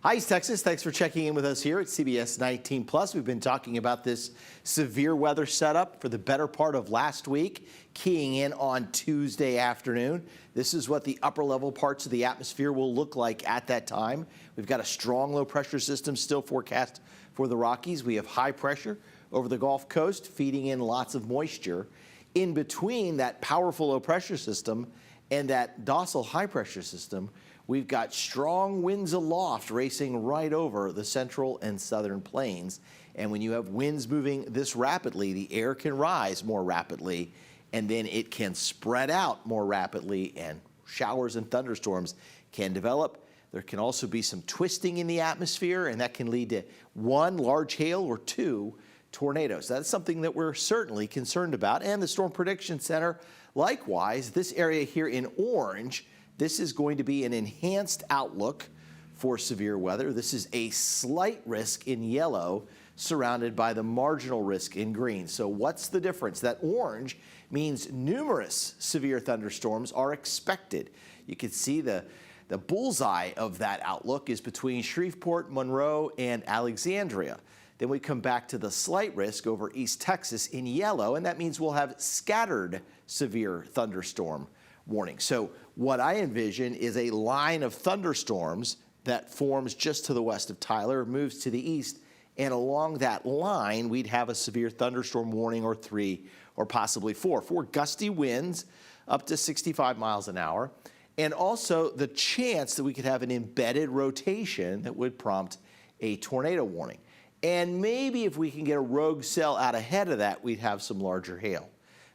Hi, East Texas. Thanks for checking in with us here at CBS 19 Plus. We've been talking about this severe weather setup for the better part of last week, keying in on Tuesday afternoon. This is what the upper level parts of the atmosphere will look like at that time. We've got a strong low pressure system still forecast for the Rockies. We have high pressure over the Gulf Coast, feeding in lots of moisture. In between that powerful low pressure system and that docile high pressure system, we've got strong winds aloft racing right over the central and southern plains. And when you have winds moving this rapidly, the air can rise more rapidly, and then it can spread out more rapidly, and showers and thunderstorms can develop. There can also be some twisting in the atmosphere, and that can lead to one, large hail, or two, tornadoes. That's something that we're certainly concerned about. And the Storm Prediction Center, likewise, this area here in orange, this is going to be an enhanced outlook for severe weather. This is a slight risk in yellow, surrounded by the marginal risk in green. So what's the difference? That orange means numerous severe thunderstorms are expected. You can see the bullseye of that outlook is between Shreveport, Monroe, and Alexandria. Then we come back to the slight risk over East Texas in yellow, and that means we'll have scattered severe thunderstorm warning. So what I envision is a line of thunderstorms that forms just to the west of Tyler, moves to the east, and along that line, we'd have a severe thunderstorm warning or three or possibly four. Four gusty winds up to 65 miles an hour, and also the chance that we could have an embedded rotation that would prompt a tornado warning. And maybe if we can get a rogue cell out ahead of that, we'd have some larger hail.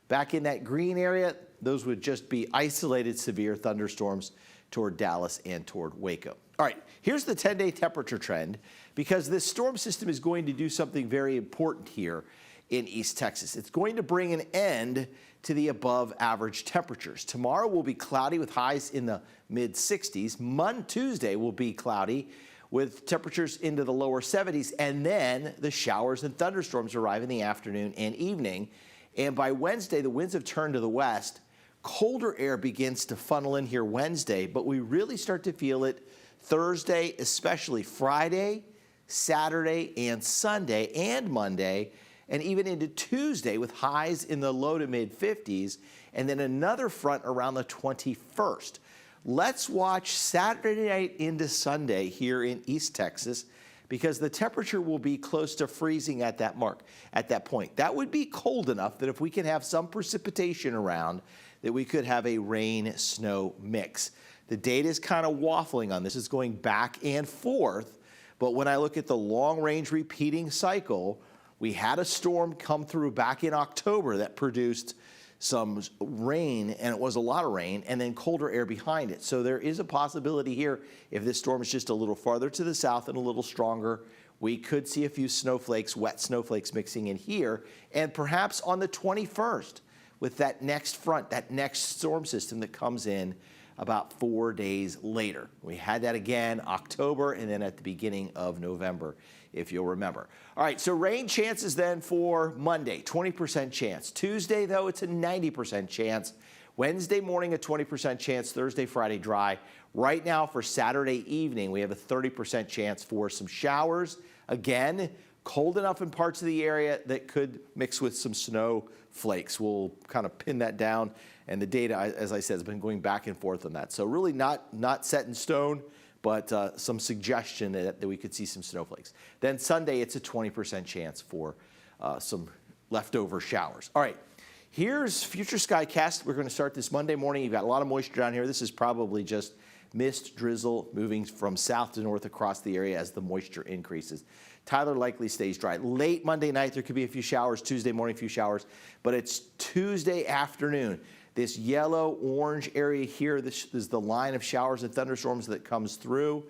Back in that green area, those would just be isolated severe thunderstorms toward Dallas and toward Waco. All right, here's the 10-day temperature trend, because this storm system is going to do something very important here in East Texas. It's going to bring an end to the above average temperatures. Tomorrow will be cloudy with highs in the mid-60s. Tuesday will be cloudy with temperatures into the lower 70s, and then the showers and thunderstorms arrive in the afternoon and evening. And by Wednesday, the winds have turned to the west. Colder air begins to funnel in here Wednesday, but we really start to feel it Thursday, especially Friday, Saturday, and Sunday, and Monday, and even into Tuesday with highs in the low to mid 50s, and then another front around the 21st. Let's watch Saturday night into Sunday here in East Texas, because the temperature will be close to freezing at that point. That would be cold enough that if we can have some precipitation around, that we could have a rain-snow mix. The data is kind of waffling on this. It's going back and forth, but when I look at the long-range repeating cycle, we had a storm come through back in October that produced some rain, and it was a lot of rain, and then colder air behind it. So there is a possibility here, if this storm is just a little farther to the south and a little stronger, we could see a few snowflakes, wet snowflakes mixing in here, and perhaps on the 21st with that next front, that next storm system that comes in about 4 days later. We had that again October and then at the beginning of November, if you'll remember. All right, so rain chances then for Monday, 20% chance. Tuesday, though, it's a 90% chance. Wednesday morning, a 20% chance. Thursday, Friday, dry. Right now for Saturday evening, we have a 30% chance for some showers. Again, cold enough in parts of the area that could mix with some snow flakes. We'll kind of pin that down, and the data, as I said, has been going back and forth on that. So really not set in stone, but some suggestion that we could see some snowflakes. Then Sunday, it's a 20% chance for some leftover showers. All right, here's future skycast. We're going to start this Monday morning. You've got a lot of moisture down here. This is probably just mist, drizzle, moving from south to north across the area as the moisture increases. Tyler likely stays dry. Late Monday night, there could be a few showers. Tuesday morning, a few showers. But it's Tuesday afternoon. This yellow-orange area here, this is the line of showers and thunderstorms that comes through.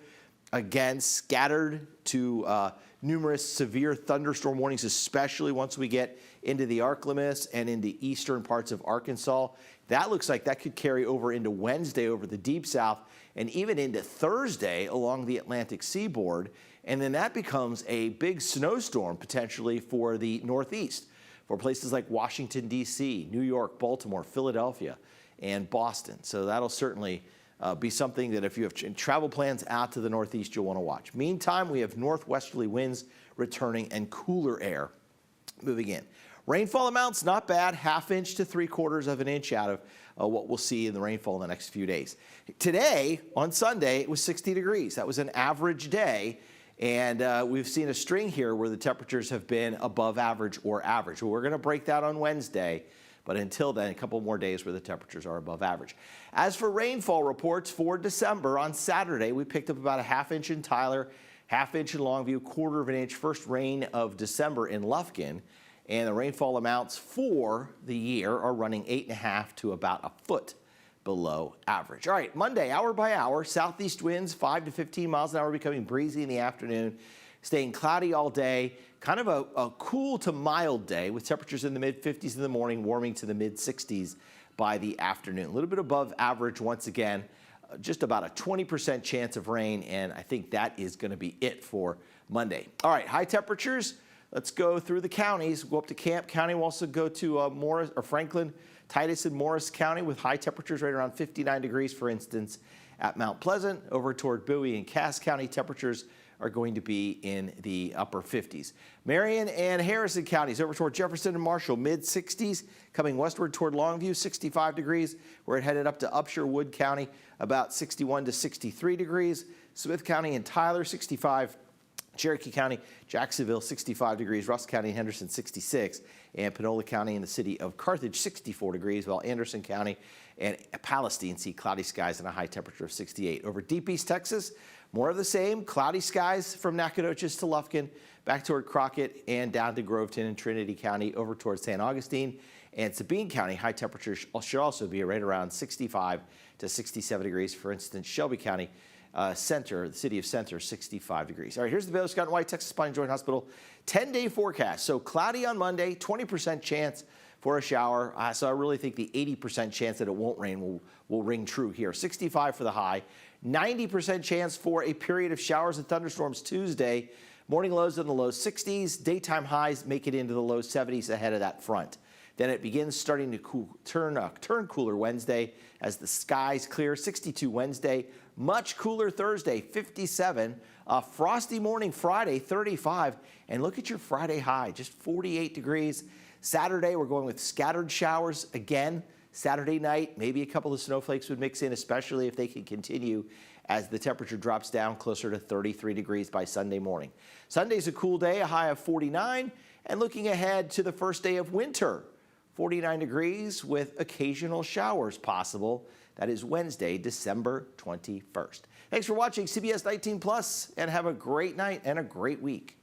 Again, scattered to numerous severe thunderstorm warnings, especially once we get into the Arklamas and into eastern parts of Arkansas. That looks like that could carry over into Wednesday over the deep south and even into Thursday along the Atlantic seaboard. And then that becomes a big snowstorm potentially for the Northeast, for places like Washington, D.C., New York, Baltimore, Philadelphia, and Boston. So that'll certainly be something that if you have travel plans out to the northeast, you'll want to watch. Meantime, we have northwesterly winds returning and cooler air moving in. Rainfall amounts, not bad, 1/2 inch to 3/4 of an inch out of what we'll see in the rainfall in the next few days. Today, on Sunday, it was 60 degrees. That was an average day. And we've seen a string here where the temperatures have been above average or average. Well, we're going to break that on Wednesday. But until then, a couple more days where the temperatures are above average. As for rainfall reports for December, on Saturday, we picked up about 1/2 inch in Tyler, 1/2 inch in Longview, 1/4 of an inch, first rain of December in Lufkin. And the rainfall amounts for the year are running 8.5 to about a foot below average. All right, Monday, hour by hour, southeast winds 5 to 15 miles an hour, becoming breezy in the afternoon, staying cloudy all day. Kind of a cool to mild day with temperatures in the mid-50s in the morning, warming to the mid-60s by the afternoon. A little bit above average once again, just about a 20% chance of rain, and I think that is going to be it for Monday. All right, high temperatures. Let's go through the counties. We'll go up to Camp County. We'll also go to Morris or Franklin, Titus, and Morris County with high temperatures right around 59 degrees, for instance, at Mount Pleasant. Over toward Bowie and Cass County, temperatures are going to be in the upper 50s. Marion and Harrison counties over toward Jefferson and Marshall, mid-60s. Coming westward toward Longview, 65 degrees. We're headed up to Upshur, Wood County, about 61 to 63 degrees. Smith County and Tyler, 65. Cherokee County, Jacksonville, 65 degrees. Rusk County and Henderson, 66. And Panola County and the city of Carthage, 64 degrees, while Anderson County and Palestine see cloudy skies and a high temperature of 68. Over Deep East Texas, more of the same, cloudy skies from Nacogdoches to Lufkin, back toward Crockett and down to Groveton and Trinity County, over towards San Augustine and Sabine County. High temperatures should also be right around 65 to 67 degrees. For instance, Shelby County, Center, the city of Center, 65 degrees. All right, here's the Baylor Scott & White Texas Spine Joint Hospital 10-day forecast. So cloudy on Monday, 20% chance for a shower. So I really think the 80% chance that it won't rain will ring true here. 65 for the high, 90% chance for a period of showers and thunderstorms Tuesday. Morning lows in the low 60s, daytime highs make it into the low 70s ahead of that front. Then it begins starting to turn cooler Wednesday as the skies clear. 62 Wednesday, much cooler Thursday, 57. Frosty morning Friday, 35. And look at your Friday high, just 48 degrees. Saturday, we're going with scattered showers again. Saturday night, maybe a couple of snowflakes would mix in, especially if they can continue as the temperature drops down closer to 33 degrees by Sunday morning. Sunday's a cool day, a high of 49. And looking ahead to the first day of winter, 49 degrees with occasional showers possible. That is Wednesday, December 21st. Thanks for watching CBS 19 Plus, and have a great night and a great week.